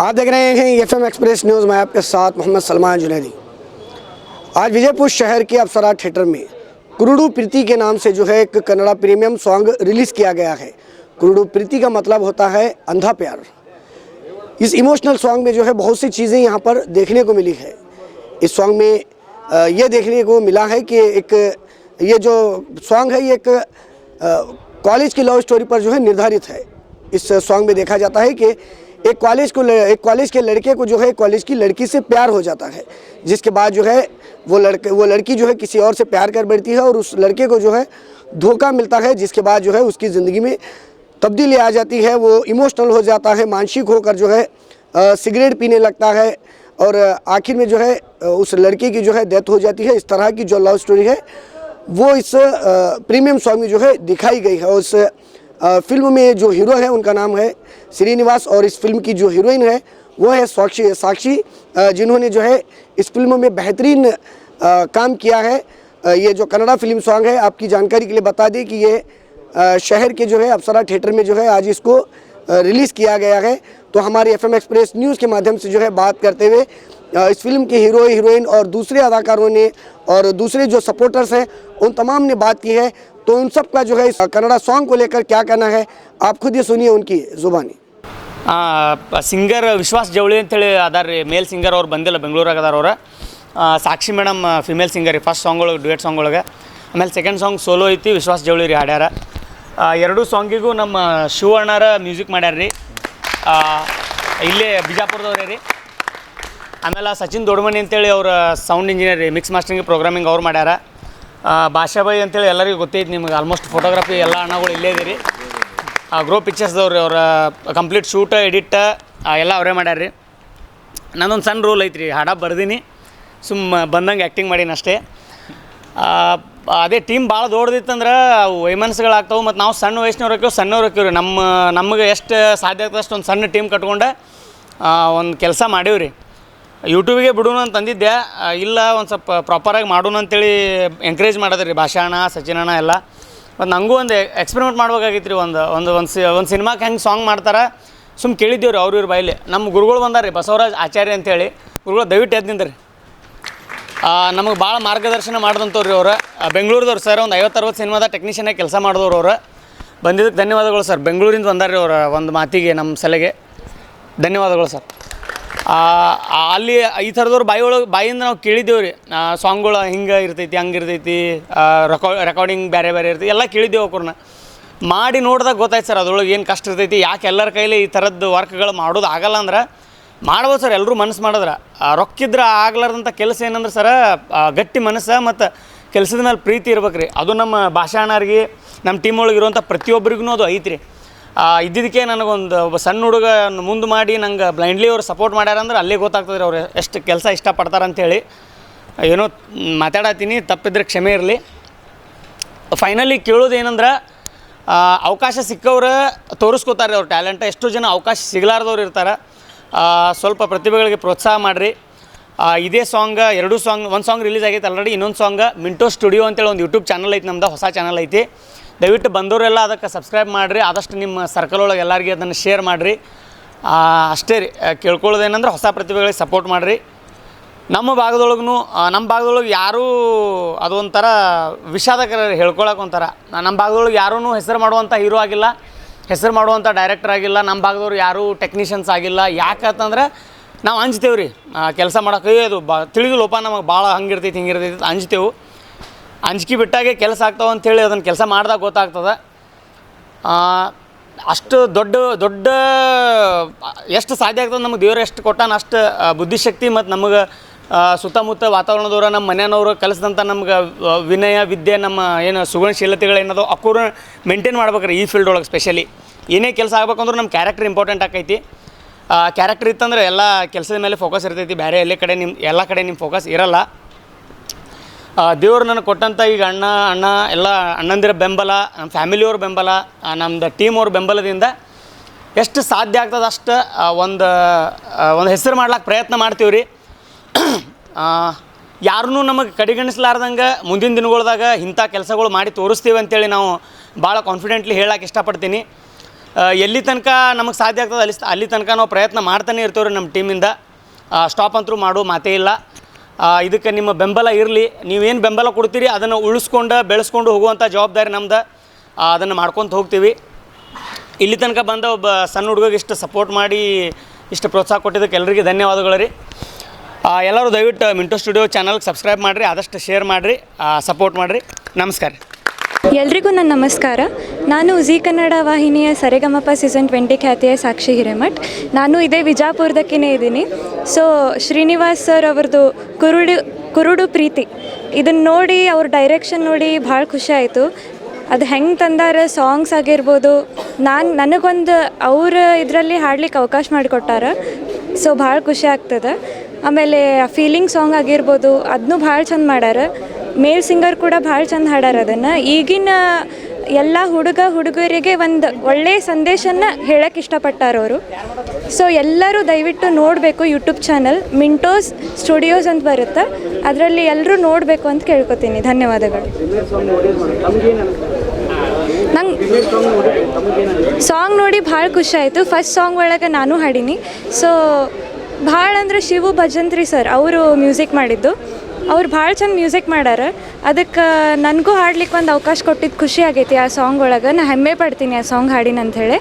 आप देख रहे हैं एफएम एक्सप्रेस न्यूज़ में आपके साथ मोहम्मद सलमान जुनैदी। आज विजयपुर शहर के अप्सरा थिएटर में कुरुडू प्रीति के नाम से जो है एक कन्नड़ा प्रीमियम सॉन्ग रिलीज़ किया गया है। कुरुडू प्रीति का मतलब होता है अंधा प्यार। इस इमोशनल सॉन्ग में जो है बहुत सी चीज़ें यहाँ पर देखने को मिली है। इस सॉन्ग में ये देखने को मिला है कि ये जो सॉन्ग है ये एक कॉलेज की लव स्टोरी पर जो है निर्धारित है। इस सॉन्ग में देखा जाता है कि एक कॉलेज के लड़के को जो है कॉलेज की लड़की से प्यार हो जाता है, जिसके बाद जो है वो लड़की जो है किसी और से प्यार कर बैठती है और उस लड़के को जो है धोखा मिलता है, जिसके बाद जो है उसकी ज़िंदगी में तब्दीली आ जाती है। वो इमोशनल हो जाता है, मानसिक होकर जो है सिगरेट पीने लगता है और आखिर में जो है उस लड़के की जो है डेथ हो जाती है। इस तरह की जो लव स्टोरी है वो इस प्रीमियम सॉन्ग में जो है दिखाई गई है। और इस फिल्म में जो हीरो है उनका नाम है श्रीनिवास और इस फिल्म की जो हीरोइन है वो है साक्षी, जिन्होंने जो है इस फिल्म में बेहतरीन काम किया है। ये जो कन्नड़ा फिल्म सॉन्ग है, आपकी जानकारी के लिए बता दें कि ये शहर के जो है अप्सरा थिएटर में जो है आज इसको रिलीज़ किया गया है। तो हमारे एफएम एक्सप्रेस न्यूज़ के माध्यम से जो है बात करते हुए इस फिल्म के हीरो हीरोइन और दूसरे अदाकारों ने और दूसरे जो सपोर्टर्स हैं उन तमाम ने बात की है। तो उन सब का जो है इस कन्नड़ा सॉन्ग को लेकर क्या कहना है आप खुद ये सुनिए उनकी ज़ुबानी। ಸಿಂಗರ್ ವಿಶ್ವಾಸ್ ಜವಳಿ ಅಂತೇಳಿ ಅದಾರ ರೀ, ಮೇಲ್ ಸಿಂಗರ್ ಅವ್ರು ಬಂದಿಲ್ಲ, ಬೆಂಗಳೂರಾಗ ಅದಾರ ಅವ್ರು. ಸಾಕ್ಷಿ ಮೇಡಮ್ ಫಿಮೇಲ್ ಸಿಂಗರ್ ರೀ, ಫಸ್ಟ್ ಸಾಂಗ್ ಒಳಗೆ ಡ್ಯುಯೆಟ್ ಸಾಂಗ್ ಒಳಗೆ. ಆಮೇಲೆ ಸೆಕೆಂಡ್ ಸಾಂಗ್ ಸೋಲೋ ಐತಿ, ವಿಶ್ವಾಸ್ ಜವಳಿ ರೀ ಹಾಡ್ಯಾರ. ಎರಡೂ ಸಾಂಗಿಗೂ ನಮ್ಮ ಶಿವ ಅಣ್ಣಾರ ಮ್ಯೂಸಿಕ್ ಮಾಡ್ಯಾರ ರೀ, ಇಲ್ಲೇ ಬಿಜಾಪುರದವ್ರೇ ರೀ. ಆಮೇಲೆ ಸಚಿನ್ ದೊಡ್ಮನಿ ಅಂತೇಳಿ ಅವ್ರ ಸೌಂಡ್ ಇಂಜಿನಿಯರ್ ರೀ, ಮಿಕ್ಸ್ ಮಾಸ್ಟರಿಂಗ್ ಪ್ರೋಗ್ರಾಮಿಂಗ್ ಅವ್ರು ಮಾಡ್ಯಾರ. ಭಾಷಾಬಾಯಿ ಅಂತೇಳಿ ಎಲ್ಲರಿಗೂ ಗೊತ್ತೈತಿ ನಿಮ್ಗೆ, ಆಲ್ಮೋಸ್ಟ್ ಫೋಟೋಗ್ರಫಿ ಎಲ್ಲ ಅಣ್ಣಗಳು ಇಲ್ಲೇ ಇದ್ದೀರಿ. ಗ್ರೋ ಪಿಕ್ಚರ್ಸ್ದವ್ರಿ, ಅವರ ಕಂಪ್ಲೀಟ್ ಶೂಟ್ ಎಡಿಟ್ ಎಲ್ಲ ಅವರೇ ಮಾಡ್ಯಾರ ರೀ. ನನ್ನೊಂದು ಸಣ್ಣ ರೋಲ್ ಐತ್ರಿ, ಹಾಡ ಬರ್ದೀನಿ, ಬಂದಂಗೆ ಆ್ಯಕ್ಟಿಂಗ್ ಮಾಡೀನಿ ಅಷ್ಟೇ. ಅದೇ ಟೀಮ್ ಭಾಳ ದೊಡ್ಡದಿತ್ತಂದ್ರೆ ವೈಮನಸ್ಸುಗಳಾಗ್ತಾವೆ. ಮತ್ತು ನಾವು ಸಣ್ಣ ವಯಸ್ಸಿನವ್ರು ಹಾಕಿವ್ರಿ, ನಮಗೆ ಎಷ್ಟು ಸಾಧ್ಯ ಆಗ್ತದೆ ಅಷ್ಟು ಒಂದು ಸಣ್ಣ ಟೀಮ್ ಕಟ್ಕೊಂಡು ಒಂದು ಕೆಲಸ ಮಾಡೀವಿ ರೀ. ಯೂಟ್ಯೂಬಿಗೆ ಬಿಡೋಣ ಅಂತ ಅಂದಿದ್ದೆ, ಇಲ್ಲ ಒಂದು ಸ್ವಲ್ಪ ಪ್ರಾಪರಾಗಿ ಮಾಡೋಣ ಅಂತೇಳಿ ಎಂಕರೇಜ್ ಮಾಡೋದ್ರಿ ಭಾಷಾ ಅಣ್ಣ, ಸಚಿನ್ ಅಣ್ಣ ಎಲ್ಲ. ಮತ್ತು ನನಗೂ ಒಂದು ಎಕ್ಸ್ಪೆರಿಮೆಂಟ್ ಮಾಡ್ಬೇಕಾಗಿತ್ತು ರೀ. ಒಂದು ಸಿನಿಮಾಕ್ಕೆ ಹೆಂಗೆ ಸಾಂಗ್ ಮಾಡ್ತಾರೆ ಕೇಳಿದ್ದೀವಿ ರೀ ಅವ್ರ ಬಾಯಲ್ಲಿ. ನಮ್ಮ ಗುರುಗಳು ಬಂದಾರ ರೀ, ಬಸವರಾಜ್ ಆಚಾರ್ಯ ಅಂತೇಳಿ ಗುರುಗಳು, ದಯವಿಟ್ಟು ಎದ್ದು ನಿಂದ್ರಿ. ನಮಗೆ ಭಾಳ ಮಾರ್ಗದರ್ಶನ ಮಾಡಿದಂಥವ್ರು ರೀ ಅವರು, ಬೆಂಗಳೂರದವ್ರು ಸರ್. ಒಂದು 50-60 ಸಿನಿಮಾದ ಟೆಕ್ನಿಷಿಯನಾಗಿ ಕೆಲಸ ಮಾಡಿದವ್ರು ಅವರು. ಬಂದಿದ್ದಕ್ಕೆ ಧನ್ಯವಾದಗಳು ಸರ್. ಬೆಂಗಳೂರಿಂದ ಬಂದಾರ ರೀ ಅವರ ಒಂದು ಮಾತಿಗೆ, ನಮ್ಮ ಸಲಹೆಗೆ ಧನ್ಯವಾದಗಳು ಸರ್. ಅಲ್ಲಿ ಈ ಥರದವ್ರು ಬಾಯಿಂದ ನಾವು ಕೇಳಿದ್ದೇವೆ ರೀ, ಸಾಂಗ್ಗಳು ಹಿಂಗೆ ಇರ್ತೈತಿ, ಹಂಗೆ ಇರ್ತೈತಿ, ರೆಕಾರ್ಡಿಂಗ್ ಬೇರೆ ಬೇರೆ ಇರ್ತೈತಿ ಎಲ್ಲ ಕೇಳಿದ್ದೇವೆ. ಅವ್ರನ್ನ ಮಾಡಿ ನೋಡಿದಾಗ ಗೊತ್ತಾಯ್ತು ಸರ್ ಅದ್ರೊಳಗೆ ಏನು ಕಷ್ಟ ಇರ್ತೈತಿ. ಯಾಕೆ ಎಲ್ಲರ ಕೈಲಿ ಈ ಥರದ್ದು ವರ್ಕ್ಗಳು ಮಾಡೋದು ಆಗಲ್ಲ ಅಂದ್ರೆ ಮಾಡ್ಬೋದು ಸರ್, ಎಲ್ಲರೂ ಮನಸ್ಸು ಮಾಡಿದ್ರೆ. ರೊಕ್ಕಿದ್ರೆ ಆಗ್ಲಾರ್ದಂಥ ಕೆಲಸ ಏನಂದ್ರೆ ಸರ ಗಟ್ಟಿ ಮನಸ್ಸು ಮತ್ತು ಕೆಲಸದ ಮೇಲೆ ಪ್ರೀತಿ ಇರ್ಬೇಕು ರೀ. ಅದು ನಮ್ಮ ಭಾಷಾ ಅಣ್ಣರಿಗೆ, ನಮ್ಮ ಟೀಮ್ ಒಳಗೆ ಇರುವಂಥ ಪ್ರತಿಯೊಬ್ಬರಿಗೂ ಅದು ಐತ್ರಿ. ಇದ್ದಿದ್ದಕ್ಕೆ ನನಗೊಂದು ಒಬ್ಬ ಸಣ್ಣ ಹುಡುಗ ಮುಂದೆ ಮಾಡಿ ನಂಗೆ ಬ್ಲೈಂಡ್ಲಿ ಅವ್ರು ಸಪೋರ್ಟ್ ಮಾಡ್ಯಾರ ಅಂದ್ರೆ ಅಲ್ಲೇ ಗೊತ್ತಾಗ್ತದೆ ರೀ ಅವ್ರು ಎಷ್ಟು ಕೆಲಸ ಇಷ್ಟಪಡ್ತಾರೆ ಅಂಥೇಳಿ. ಏನೋ ಮಾತಾಡತ್ತೀನಿ, ತಪ್ಪಿದ್ರೆ ಕ್ಷಮೆ ಇರಲಿ. ಫೈನಲಿ ಕೇಳೋದು ಏನಂದ್ರೆ, ಅವಕಾಶ ಸಿಕ್ಕವ್ರು ತೋರಿಸ್ಕೋತಾರೆ ಅವ್ರ ಟ್ಯಾಲೆಂಟ. ಎಷ್ಟೋ ಜನ ಅವಕಾಶ ಸಿಗಲಾರ್ದವ್ರು ಇರ್ತಾರೆ. ಸ್ವಲ್ಪ ಪ್ರತಿಭೆಗಳಿಗೆ ಪ್ರೋತ್ಸಾಹ ಮಾಡಿರಿ. ಇದೇ ಸಾಂಗ್, ಎರಡು ಸಾಂಗ್, ಒಂದು ಸಾಂಗ್ ರಿಲೀಸ್ ಆಗೈತೆ ಆಲ್ರೆಡಿ. ಇನ್ನೊಂದು ಸಾಂಗ್ ಮಿಂಟೋ ಸ್ಟುಡಿಯೋ ಅಂತೇಳಿ ಒಂದು ಯೂಟ್ಯೂಬ್ ಚಾನಲ್ ಐತಿ, ನಮ್ದು ಹೊಸ ಚಾನಲ್ ಐತಿ. ದಯವಿಟ್ಟು ಬಂದವರೆಲ್ಲ ಅದಕ್ಕೆ ಸಬ್ಸ್ಕ್ರೈಬ್ ಮಾಡಿರಿ. ಆದಷ್ಟು ನಿಮ್ಮ ಸರ್ಕಲ್ ಒಳಗೆ ಎಲ್ಲರಿಗೆ ಅದನ್ನು ಶೇರ್ ಮಾಡಿರಿ. ಅಷ್ಟೇ ರೀ, ಕೇಳ್ಕೊಳ್ಳೋದೇನೆಂದ್ರೆ ಹೊಸ ಪ್ರತಿಭೆಗಳಿಗೆ ಸಪೋರ್ಟ್ ಮಾಡಿರಿ. ನಮ್ಮ ಭಾಗದೊಳಗೆ ಯಾರೂ ಅದೊಂಥರ ವಿಷಾದಕರ ಹೇಳ್ಕೊಳಕ್ಕೆ ಒಂಥರ. ನಮ್ಮ ಭಾಗದೊಳಗೆ ಯಾರೂ ಹೆಸರು ಮಾಡುವಂಥ ಹೀರೋ ಆಗಿಲ್ಲ, ಹೆಸರು ಮಾಡುವಂಥ ಡೈರೆಕ್ಟರ್ ಆಗಿಲ್ಲ. ನಮ್ಮ ಭಾಗದವ್ರು ಯಾರೂ ಟೆಕ್ನಿಷಿಯನ್ಸ್ ಆಗಿಲ್ಲ. ಯಾಕಂತಂದ್ರೆ ನಾವು ಅಂಜ್ತೇವೆ ರೀ ಕೆಲಸ ಮಾಡೋಕೆ. ಅದು ತಿಳಿದು ಲೋಪ ನಮಗೆ ಭಾಳ ಹಂಗಿರ್ತೈತಿ ಹಿಂಗಿರ್ತೈತಿ ಅಂಜ್ತೇವೆ. ಅಂಜಿಕೆ ಬಿಟ್ಟಾಗೆ ಕೆಲಸ ಆಗ್ತಾವೆ ಅಂಥೇಳಿ ಅದನ್ನು ಕೆಲಸ ಮಾಡಿದಾಗ ಗೊತ್ತಾಗ್ತದೆ. ಅಷ್ಟು ದೊಡ್ಡ ಎಷ್ಟು ಸಾಧ್ಯ ಆಗ್ತದೆ ನಮಗೆ ದೇವರು ಎಷ್ಟು ಕೊಟ್ಟಾನ ಅಷ್ಟು ಬುದ್ಧಿಶಕ್ತಿ ಮತ್ತು ನಮಗೆ ಸುತ್ತಮುತ್ತ ವಾತಾವರಣದವ್ರು, ನಮ್ಮ ಮನೆಯವರು ಕಲಿಸಿದಂಥ ನಮ್ಗೆ ವಿನಯ ವಿದ್ಯೆ, ನಮ್ಮ ಏನು ಸುಗುಣಶೀಲತೆಗಳೇನದೋ ಅಕ್ಕೂರು ಮೇಂಟೈನ್ ಮಾಡ್ಬೇಕ್ರಿ ಈ ಫೀಲ್ಡ್ ಒಳಗೆ. ಸ್ಪೆಷಲಿ ಏನೇ ಕೆಲಸ ಆಗ್ಬೇಕಂದ್ರೆ ನಮ್ಮ ಕ್ಯಾರೆಕ್ಟರ್ ಇಂಪಾರ್ಟೆಂಟ್ ಆಕೈತಿ. ಕ್ಯಾರೆಕ್ಟರ್ ಇತ್ತಂದ್ರೆ ಎಲ್ಲ ಕೆಲಸದ ಮೇಲೆ ಫೋಕಸ್ ಇರ್ತೈತಿ, ಬೇರೆ ಎಲ್ಲ ಕಡೆ ನಿಮ್ಮ ಫೋಕಸ್ ಇರಲ್ಲ. ದೇವರು ನನಗೆ ಕೊಟ್ಟಂಥ ಈಗ ಅಣ್ಣ ಎಲ್ಲ ಅಣ್ಣಂದಿರ ಬೆಂಬಲ, ನಮ್ಮ ಫ್ಯಾಮಿಲಿಯವ್ರ ಬೆಂಬಲ, ನಮ್ಮದು ಟೀಮ್ ಅವ್ರ ಬೆಂಬಲದಿಂದ ಎಷ್ಟು ಸಾಧ್ಯ ಆಗ್ತದೆ ಅಷ್ಟು ಒಂದು ಹೆಸರು ಮಾಡ್ಲಿಕ್ಕೆ ಪ್ರಯತ್ನ ಮಾಡ್ತೀವಿ ರೀ. ಯಾರೂ ನಮಗೆ ಕಡೆಗಣಿಸ್ಲಾರ್ದಂಗೆ ಮುಂದಿನ ದಿನಗಳ್ದಾಗ ಇಂಥ ಕೆಲಸಗಳು ಮಾಡಿ ತೋರಿಸ್ತೀವಿ ಅಂತೇಳಿ ನಾವು ಭಾಳ ಕಾನ್ಫಿಡೆಂಟ್ಲಿ ಹೇಳಕ್ಕೆ ಇಷ್ಟಪಡ್ತೀನಿ. ಎಲ್ಲಿ ತನಕ ನಮಗೆ ಸಾಧ್ಯ ಆಗ್ತದೆ ಅಲ್ಲಿ ತನಕ ನಾವು ಪ್ರಯತ್ನ ಮಾಡ್ತಾನೆ ಇರ್ತೀವಿ ರೀ ನಮ್ಮ ಟೀಮಿಂದ. ಸ್ಟಾಪ್ ಅಂತೂ ಮಾಡೋ ಮಾತೇ ಇಲ್ಲ. ಇದಕ್ಕೆ ನಿಮ್ಮ ಬೆಂಬಲ ಇರಲಿ. ನೀವೇನು ಬೆಂಬಲ ಕೊಡ್ತೀರಿ ಅದನ್ನು ಉಳಿಸ್ಕೊಂಡು ಬೆಳೆಸ್ಕೊಂಡು ಹೋಗುವಂಥ ಜವಾಬ್ದಾರಿ ನಮ್ದು. ಅದನ್ನು ಮಾಡ್ಕೊತ ಹೋಗ್ತೀವಿ. ಇಲ್ಲಿ ತನಕ ಬಂದ ಒಬ್ಬ ಸಣ್ಣ ಹುಡುಗಿಗೆ ಇಷ್ಟು ಸಪೋರ್ಟ್ ಮಾಡಿ ಇಷ್ಟು ಪ್ರೋತ್ಸಾಹ ಕೊಟ್ಟಿದ್ದಕ್ಕೆ ಎಲ್ಲರಿಗೆ ಧನ್ಯವಾದಗಳು ರೀ. ಎಲ್ಲರೂ ದಯವಿಟ್ಟು ಮಿಂಟೋ ಸ್ಟುಡಿಯೋ ಚಾನಲ್ಗೆ ಸಬ್ಸ್ಕ್ರೈಬ್ ಮಾಡಿರಿ, ಆದಷ್ಟು ಶೇರ್ ಮಾಡಿರಿ, ಸಪೋರ್ಟ್ ಮಾಡಿರಿ. ನಮಸ್ಕಾರ. ಎಲ್ರಿಗೂ ನನ್ನ ನಮಸ್ಕಾರ. ನಾನು ಜೀ ಕನ್ನಡ ವಾಹಿನಿಯ ಸರೆಗಮಪ ಸೀಸನ್ 20 ಖ್ಯಾತಿಯ ಸಾಕ್ಷಿ ಹಿರೇಮಠ್. ನಾನು ಇದೇ ವಿಜಾಪುರದಕ್ಕೇ ಇದ್ದೀನಿ. ಸೊ ಶ್ರೀನಿವಾಸ್ ಸರ್ ಅವ್ರದ್ದು ಕುರುಡು ಪ್ರೀತಿ ಇದನ್ನು ನೋಡಿ, ಅವ್ರ ಡೈರೆಕ್ಷನ್ ನೋಡಿ ಭಾಳ ಖುಷಿ ಆಯಿತು. ಅದು ಹೆಂಗೆ ತಂದಾರ, ಸಾಂಗ್ಸ್ ಆಗಿರ್ಬೋದು, ನನಗೊಂದು ಅವ್ರ ಇದರಲ್ಲಿ ಹಾಡ್ಲಿಕ್ಕೆ ಅವಕಾಶ ಮಾಡಿಕೊಟ್ಟಾರ. ಸೊ ಭಾಳ ಖುಷಿ ಆಗ್ತದೆ. ಆಮೇಲೆ ಫೀಲಿಂಗ್ ಸಾಂಗ್ ಆಗಿರ್ಬೋದು ಅದನ್ನೂ ಭಾಳ ಚಂದ ಮಾಡ್ಯಾರ. ಮೇಲ್ ಸಿಂಗರ್ ಕೂಡ ಭಾಳ ಚಂದ ಹಾಡ್ಯಾರ. ಅದನ್ನು ಈಗಿನ ಎಲ್ಲ ಹುಡುಗರಿಗೆ ಒಂದು ಒಳ್ಳೆಯ ಸಂದೇಶನ ಹೇಳಕ್ಕೆ ಇಷ್ಟಪಟ್ಟಾರ ಅವರು. ಸೊ ಎಲ್ಲರೂ ದಯವಿಟ್ಟು ನೋಡಬೇಕು. ಯೂಟ್ಯೂಬ್ ಚಾನಲ್ ಮಿಂಟೋಸ್ ಸ್ಟುಡಿಯೋಸ್ ಅಂತ ಬರುತ್ತೆ, ಅದರಲ್ಲಿ ಎಲ್ಲರೂ ನೋಡಬೇಕು ಅಂತ ಕೇಳ್ಕೊತೀನಿ. ಧನ್ಯವಾದಗಳು. ನಂಗೆ ಸಾಂಗ್ ನೋಡಿ ಭಾಳ ಖುಷಿ ಆಯಿತು. ಫಸ್ಟ್ ಸಾಂಗ್ ಒಳಗೆ ನಾನು ಹಾಡೀನಿ. ಸೊ ಭಾಳ ಅಂದರೆ ಶಿವು ಭಜಂತ್ರಿ ಸರ್ ಅವರು ಮ್ಯೂಸಿಕ್ ಮಾಡಿದ್ದು. ಅವ್ರು ಭಾಳ ಚಂದ ಮ್ಯೂಸಿಕ್ ಮಾಡ್ಯಾರ. ಅದಕ್ಕೆ ನನಗೂ ಹಾಡ್ಲಿಕ್ಕೆ ಒಂದು ಅವಕಾಶ ಕೊಟ್ಟಿದ್ದು ಖುಷಿ ಆಗೈತಿ. ಆ ಸಾಂಗ್ ಒಳಗೆ ನಾ ಹೆಮ್ಮೆ ಪಡ್ತೀನಿ ಆ ಸಾಂಗ್ ಹಾಡಿನ ಅಂಥೇಳಿ.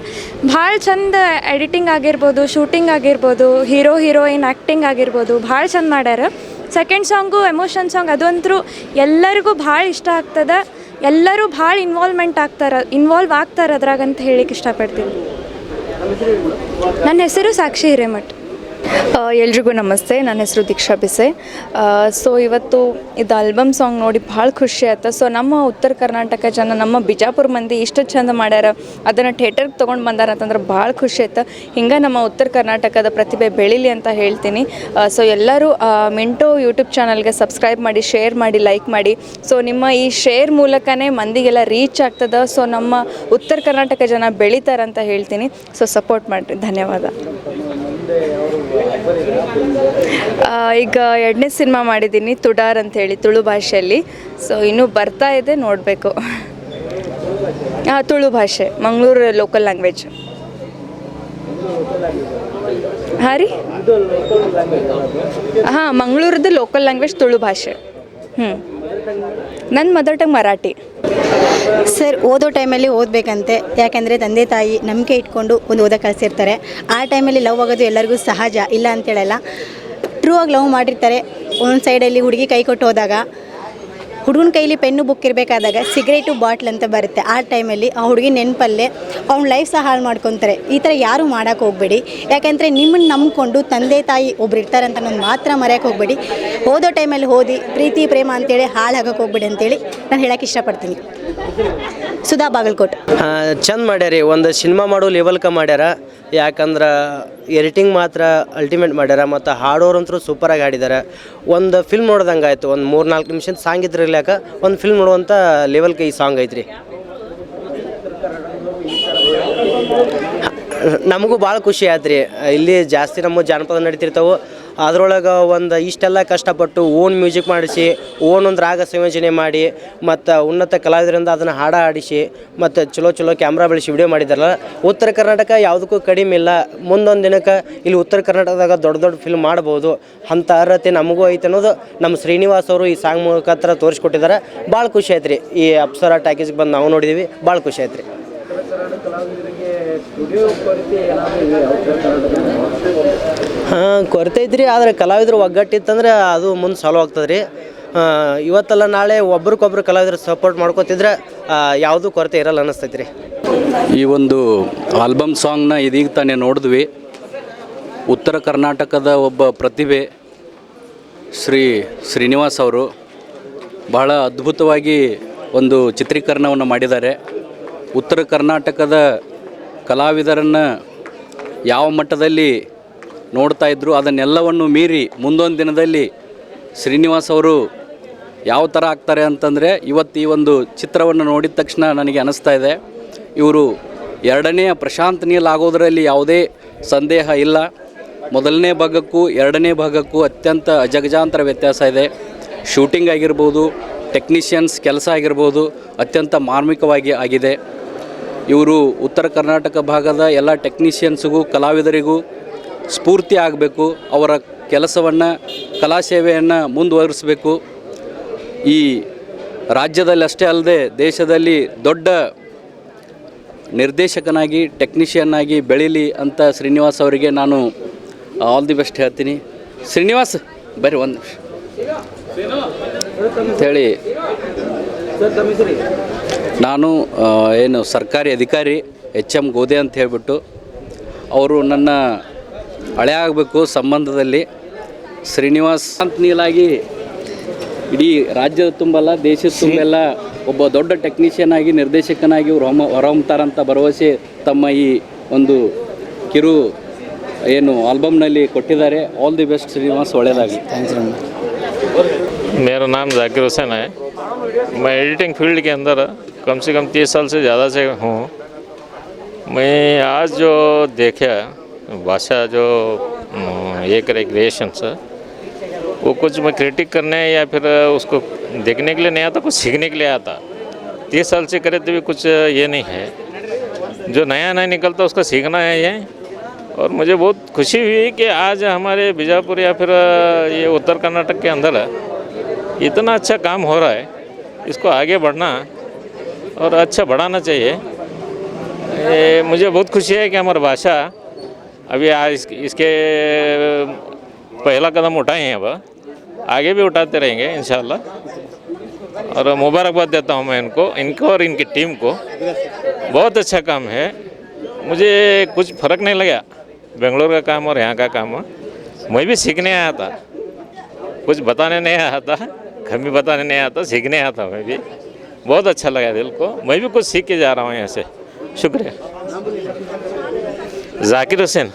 ಭಾಳ ಚಂದ ಎಡಿಟಿಂಗ್ ಆಗಿರ್ಬೋದು, ಶೂಟಿಂಗ್ ಆಗಿರ್ಬೋದು, ಹೀರೋಯಿನ್ ಆ್ಯಕ್ಟಿಂಗ್ ಆಗಿರ್ಬೋದು ಭಾಳ ಚಂದ ಮಾಡ್ಯಾರ. ಸೆಕೆಂಡ್ ಸಾಂಗು ಎಮೋಷನ್ ಸಾಂಗ್, ಅದಂತರೂ ಎಲ್ಲರಿಗೂ ಭಾಳ ಇಷ್ಟ ಆಗ್ತದೆ. ಎಲ್ಲರೂ ಭಾಳ ಇನ್ವಾಲ್ವ್ ಆಗ್ತಾರೆ ಅದ್ರಾಗಂತ ಹೇಳಿಕ್ಕೆ ಇಷ್ಟಪಡ್ತೀನಿ. ನನ್ನ ಹೆಸರು ಸಾಕ್ಷಿ ಹಿರೇಮಠ್. ಎಲ್ರಿಗೂ ನಮಸ್ತೆ. ನನ್ನ ಹೆಸರು ದೀಕ್ಷಾ ಬಿಸೆ. ಸೊ ಇವತ್ತು ಇದು ಆಲ್ಬಮ್ ಸಾಂಗ್ ನೋಡಿ ಭಾಳ ಖುಷಿ ಆಯ್ತು. ಸೊ ನಮ್ಮ ಉತ್ತರ ಕರ್ನಾಟಕ ಜನ, ನಮ್ಮ ಬಿಜಾಪುರ ಮಂದಿ ಇಷ್ಟು ಚಂದ ಮಾಡ್ಯಾರ, ಅದನ್ನು ಥಿಯೇಟರ್ಗೆ ತೊಗೊಂಡು ಬಂದಾರ ಅಂತಂದ್ರೆ ಭಾಳ ಖುಷಿ ಆಯ್ತು. ಹಿಂಗೆ ನಮ್ಮ ಉತ್ತರ ಕರ್ನಾಟಕದ ಪ್ರತಿಭೆ ಬೆಳೀಲಿ ಅಂತ ಹೇಳ್ತೀನಿ. ಸೊ ಎಲ್ಲರೂ ಮಿಂಟೋ ಯೂಟ್ಯೂಬ್ ಚಾನಲ್ಗೆ ಸಬ್ಸ್ಕ್ರೈಬ್ ಮಾಡಿ, ಶೇರ್ ಮಾಡಿ, ಲೈಕ್ ಮಾಡಿ. ಸೊ ನಿಮ್ಮ ಈ ಶೇರ್ ಮೂಲಕನೇ ಮಂದಿಗೆಲ್ಲ ರೀಚ್ ಆಗ್ತದೆ. ಸೊ ನಮ್ಮ ಉತ್ತರ ಕರ್ನಾಟಕ ಜನ ಬೆಳೀತಾರಂತ ಹೇಳ್ತೀನಿ. ಸೊ ಸಪೋರ್ಟ್ ಮಾಡಿರಿ. ಧನ್ಯವಾದ. ಈಗ 2ನೇ ಸಿನಿಮಾ ಮಾಡಿದ್ದೀನಿ, ತುಡಾರ್ ಅಂಥೇಳಿ, ತುಳು ಭಾಷೆಯಲ್ಲಿ. ಸೊ ಇನ್ನೂ ಬರ್ತಾ ಇದೆ, ನೋಡಬೇಕು. ತುಳು ಭಾಷೆ, ಮಂಗಳೂರು ಲೋಕಲ್ ಲ್ಯಾಂಗ್ವೇಜ್. ಹಾಂ ರೀ, ಹಾಂ, ಮಂಗಳೂರದ್ದು ಲೋಕಲ್ ಲ್ಯಾಂಗ್ವೇಜ್ ತುಳು ಭಾಷೆ. ನನ್ನ ಮದರ್ ಟಂಗ್ ಮರಾಠಿ. ಸರ್, ಓದೋ ಟೈಮಲ್ಲಿ ಓದಬೇಕಂತೆ. ಯಾಕೆಂದರೆ ತಂದೆ ತಾಯಿ ನಂಬಿಕೆ ಇಟ್ಕೊಂಡು ಒಂದು ಓದಕ್ಕೆ ಕಳಿಸಿರ್ತಾರೆ. ಆ ಟೈಮಲ್ಲಿ ಲವ್ ಆಗೋದು ಎಲ್ಲರಿಗೂ ಸಹಜ, ಇಲ್ಲ ಅಂತೇಳಲ್ಲ. ಟ್ರೂ ಆಗಿ ಲವ್ ಮಾಡಿರ್ತಾರೆ. ಒಂದು ಸೈಡಲ್ಲಿ ಹುಡುಗಿ ಕೈ ಕೊಟ್ಟು ಹೋದಾಗ, ಹುಡುಗನ ಕೈಲಿ ಪೆನ್ನು ಬುಕ್ ಇರಬೇಕಾದಾಗ ಸಿಗರೇಟು ಬಾಟ್ಲ್ ಅಂತ ಬರುತ್ತೆ. ಆ ಟೈಮಲ್ಲಿ ಆ ಹುಡುಗಿ ನೆನಪಲ್ಲೇ ಅವ್ನ ಲೈಫ್ ಸಹ ಹಾಳು ಮಾಡ್ಕೊತಾರೆ. ಈ ಥರ ಯಾರೂ ಮಾಡೋಕ್ಕೆ ಹೋಗಬೇಡಿ. ಯಾಕೆಂದರೆ ನಿಮ್ಮನ್ನು ನಂಬಿಕೊಂಡು ತಂದೆ ತಾಯಿ ಒಬ್ರು ಇರ್ತಾರೆ ಅಂತ ನಾನು ಮಾತ್ರ ಮರೆಯೋಕ್ಕೆ ಹೋಗಬೇಡಿ. ಓದೋ ಟೈಮಲ್ಲಿ ಓದಿ, ಪ್ರೀತಿ ಪ್ರೇಮ ಅಂತೇಳಿ ಹಾಳಾಗೋಕ್ಕೆ ಹೋಗ್ಬೇಡಿ ಅಂತೇಳಿ ನಾನು ಹೇಳೋಕ್ಕೆ ಇಷ್ಟಪಡ್ತೀನಿ. ಸುಧಾ ಬಾಗಲಕೋಟ್. ಚಂದ ಮಾಡ್ಯಾರಿ. ಒಂದು ಸಿನಿಮಾ ಮಾಡೋ ಲೆವೆಲ್ಕ ಮಾಡ್ಯಾರ. ಯಾಕಂದ್ರೆ ಎಡಿಟಿಂಗ್ ಮಾತ್ರ ಅಲ್ಟಿಮೇಟ್ ಮಾಡ್ಯಾರ, ಮತ್ತು ಹಾಡೋರಂತರೂ ಸೂಪರಾಗಿ ಹಾಡಿದ್ದಾರೆ. ಒಂದು ಫಿಲ್ಮ್ ನೋಡ್ದಂಗೆ ಆಯಿತು. ಒಂದು 3-4 ನಿಮಿಷದ ಸಾಂಗ್ ಇದ್ರಿರ್ಲಾಕ ಒಂದು ಫಿಲ್ಮ್ ನೋಡುವಂಥ ಲೆವೆಲ್ಗೆ ಈ ಸಾಂಗ್ ಐತ್ರಿ. ನಮಗೂ ಭಾಳ ಖುಷಿ ಆಯ್ತು ರೀ. ಇಲ್ಲಿ ಜಾಸ್ತಿ ನಮ್ಮ ಜಾನಪದ ನಡೀತಿರ್ತಾವೆ. ಅದರೊಳಗೆ ಒಂದು ಇಷ್ಟೆಲ್ಲ ಕಷ್ಟಪಟ್ಟು ಓನ್ ಮ್ಯೂಸಿಕ್ ಮಾಡಿಸಿ, ಓನ್ ಒಂದು ರಾಗ ಸಂಯೋಜನೆ ಮಾಡಿ, ಮತ್ತು ಉನ್ನತ ಕಲಾವಿದರಿಂದ ಅದನ್ನು ಹಾಡಿಸಿ, ಮತ್ತು ಚಲೋ ಕ್ಯಾಮ್ರಾ ಬೆಳೆಸಿ ವಿಡಿಯೋ ಮಾಡಿದಾರಲ್ಲ. ಉತ್ತರ ಕರ್ನಾಟಕ ಯಾವುದಕ್ಕೂ ಕಡಿಮೆ ಇಲ್ಲ. ಮುಂದೊಂದು ದಿನಕ್ಕೆ ಇಲ್ಲಿ ಉತ್ತರ ಕರ್ನಾಟಕದಾಗ ದೊಡ್ಡ ದೊಡ್ಡ ಫಿಲ್ಮ್ ಮಾಡ್ಬೋದು ಅಂಥ ಅರ್ಹತೆ ನಮಗೂ ಐತೆ ಅನ್ನೋದು ನಮ್ಮ ಶ್ರೀನಿವಾಸ್ ಅವರು ಈ ಸಾಂಗ್ ಮುಖಾಂತರ ತೋರಿಸ್ಕೊಟ್ಟಿದ್ದಾರೆ. ಭಾಳ ಖುಷಿ ಆಯ್ತು ರೀ. ಈ ಅಪ್ಸರಾ ಟಾಕೀಸ್ಗೆ ಬಂದು ನಾವು ನೋಡಿದ್ದೀವಿ. ಭಾಳ ಖುಷಿ ಆಯ್ತು ರೀ. ಹಾಂ, ಕೊರತೆ ಐತ್ರಿ. ಆದರೆ ಕಲಾವಿದರು ಒಗ್ಗಟ್ಟಿತ್ತಂದ್ರೆ ಅದು ಮುಂದೆ ಸಾಲ್ವ್ ಆಗ್ತದೆ ರೀ. ಇವತ್ತಲ್ಲ ನಾಳೆ ಒಬ್ರಿಗೊಬ್ರು ಕಲಾವಿದರು ಸಪೋರ್ಟ್ ಮಾಡ್ಕೋತಿದ್ರೆ ಯಾವುದೂ ಕೊರತೆ ಇರಲ್ಲ ಅನ್ನಿಸ್ತೈತಿ ರೀ. ಈ ಒಂದು ಆಲ್ಬಮ್ ಸಾಂಗ್ನ ಇದೀಗ ತಾನೇ ನೋಡಿದ್ವಿ. ಉತ್ತರ ಕರ್ನಾಟಕದ ಒಬ್ಬ ಪ್ರತಿಭೆ ಶ್ರೀನಿವಾಸ್ ಅವರು ಬಹಳ ಅದ್ಭುತವಾಗಿ ಒಂದು ಚಿತ್ರೀಕರಣವನ್ನು ಮಾಡಿದ್ದಾರೆ. ಉತ್ತರ ಕರ್ನಾಟಕದ ಕಲಾವಿದರನ್ನು ಯಾವ ಮಟ್ಟದಲ್ಲಿ ನೋಡ್ತಾ ಇದ್ದರು ಅದನ್ನೆಲ್ಲವನ್ನು ಮೀರಿ ಮುಂದೊಂದು ದಿನದಲ್ಲಿ ಶ್ರೀನಿವಾಸ್ ಅವರು ಯಾವ ಥರ ಆಗ್ತಾರೆ ಅಂತಂದರೆ, ಇವತ್ತು ಈ ಒಂದು ಚಿತ್ರವನ್ನು ನೋಡಿದ ತಕ್ಷಣ ನನಗೆ ಅನ್ನಿಸ್ತಾ ಇದೆ, ಇವರು 2ನೇ ಪ್ರಶಾಂತ್ ನೀಲ್ ಆಗೋದರಲ್ಲಿ ಯಾವುದೇ ಸಂದೇಹ ಇಲ್ಲ. ಮೊದಲನೇ ಭಾಗಕ್ಕೂ 2ನೇ ಭಾಗಕ್ಕೂ ಅತ್ಯಂತ ಅಜಗಜಾಂತರ ವ್ಯತ್ಯಾಸ ಇದೆ. ಶೂಟಿಂಗ್ ಆಗಿರ್ಬೋದು, ಟೆಕ್ನಿಷಿಯನ್ಸ್ ಕೆಲಸ ಆಗಿರ್ಬೋದು, ಅತ್ಯಂತ ಮಾರ್ಮಿಕವಾಗಿ ಆಗಿದೆ. ಇವರು ಉತ್ತರ ಕರ್ನಾಟಕ ಭಾಗದ ಎಲ್ಲ ಟೆಕ್ನಿಷಿಯನ್ಸ್ಗೂ ಕಲಾವಿದರಿಗೂ ಸ್ಫೂರ್ತಿ ಆಗಬೇಕು. ಅವರ ಕೆಲಸವನ್ನು ಕಲಾ ಸೇವೆಯನ್ನು ಮುಂದುವರಿಸಬೇಕು. ಈ ರಾಜ್ಯದಲ್ಲಿ ಅಷ್ಟೇ ಅಲ್ಲದೆ ದೇಶದಲ್ಲಿ ದೊಡ್ಡ ನಿರ್ದೇಶಕನಾಗಿ ಟೆಕ್ನಿಷಿಯನ್ ಆಗಿ ಬೆಳೀಲಿ ಅಂತ ಶ್ರೀನಿವಾಸ್ ಅವರಿಗೆ ನಾನು ಆಲ್ ದಿ ಬೆಸ್ಟ್ ಹೇಳ್ತೀನಿ. ಶ್ರೀನಿವಾಸ್ ಬರ್ರಿ ಒಂದು ಅಂಥೇಳಿ ನಾನು ಏನು ಸರ್ಕಾರಿ ಅಧಿಕಾರಿ HM ಗೋದೆ ಅಂತ ಹೇಳಿಬಿಟ್ಟು ಅವರು ನನ್ನ ಹಳೆ ಆಗಬೇಕು ಸಂಬಂಧದಲ್ಲಿ. ಶ್ರೀನಿವಾಸ್ ಅಂತ ನೀಲಾಗಿ ಇಡೀ ರಾಜ್ಯದ ತುಂಬಲ್ಲ ದೇಶದ ತುಂಬೆಲ್ಲ ಒಬ್ಬ ದೊಡ್ಡ ಟೆಕ್ನಿಷಿಯನ್ ಆಗಿ ನಿರ್ದೇಶಕನಾಗಿ ಇವರು ಹೊರಹೊಮ್ಮತಾರಂಥ ಭರವಸೆ ತಮ್ಮ ಈ ಒಂದು ಕಿರು ಏನು ಆಲ್ಬಮ್ನಲ್ಲಿ ಕೊಟ್ಟಿದ್ದಾರೆ. ಆಲ್ ದಿ ಬೆಸ್ಟ್ ಶ್ರೀನಿವಾಸ್, ಒಳ್ಳೆಯದಾಗಲಿ. मेरा नाम जाकिर हुसैन है। मैं एडिटिंग फील्ड के अंदर कम से कम 30 साल से ज़्यादा से हूँ। मैं आज जो देखा भाषा जो ये करे क्रिएशंस, वो कुछ मैं क्रिटिक करने या फिर उसको देखने के लिए नहीं आता, कुछ सीखने के लिए आता। 30 साल से करे तो भी कुछ ये नहीं है, जो नया नया निकलता उसका सीखना है ये। और मुझे बहुत खुशी हुई कि आज हमारे बीजापुर या फिर ये उत्तर कर्नाटक के अंदर इतना अच्छा काम हो रहा है। इसको आगे बढ़ना और अच्छा बढ़ाना चाहिए। मुझे बहुत खुशी है कि हमारी भाषा अभी आज इसके पहला कदम उठाए हैं, अब आगे भी उठाते रहेंगे इंशाल्लाह। और मुबारकबाद देता हूँ मैं इनको और इनकी टीम को। बहुत अच्छा काम है। मुझे कुछ फ़र्क नहीं लगा बेंगलोर का काम और यहाँ का काम। मैं भी सीखने आया था, कुछ बताने नहीं आया था, कमी बताने नहीं आता, सीखने आया था मैं भी। बहुत अच्छा लगा दिल को। मैं भी कुछ सीख के जा रहा हूँ यहाँ से। शुक्रिया। जाकिर हुसैन।